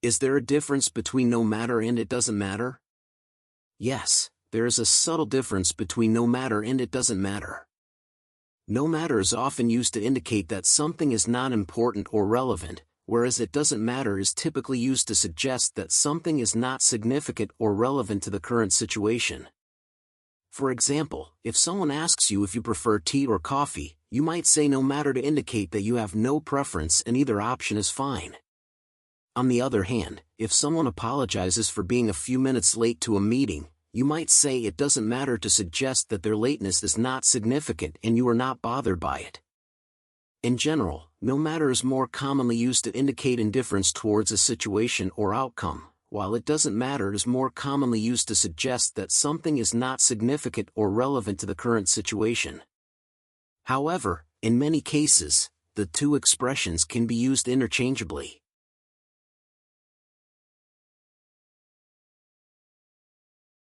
Is there a difference between no matter and it doesn't matter? Yes, there is a subtle difference between no matter and it doesn't matter. No matter is often used to indicate that something is not important or relevant, whereas it doesn't matter is typically used to suggest that something is not significant or relevant to the current situation. For example, if someone asks you if you prefer tea or coffee, you might say no matter to indicate that you have no preference and either option is fine. On the other hand, if someone apologizes for being a few minutes late to a meeting, you might say it doesn't matter to suggest that their lateness is not significant and you are not bothered by it. In general, no matter is more commonly used to indicate indifference towards a situation or outcome, while it doesn't matter is more commonly used to suggest that something is not significant or relevant to the current situation. However, in many cases, the two expressions can be used interchangeably.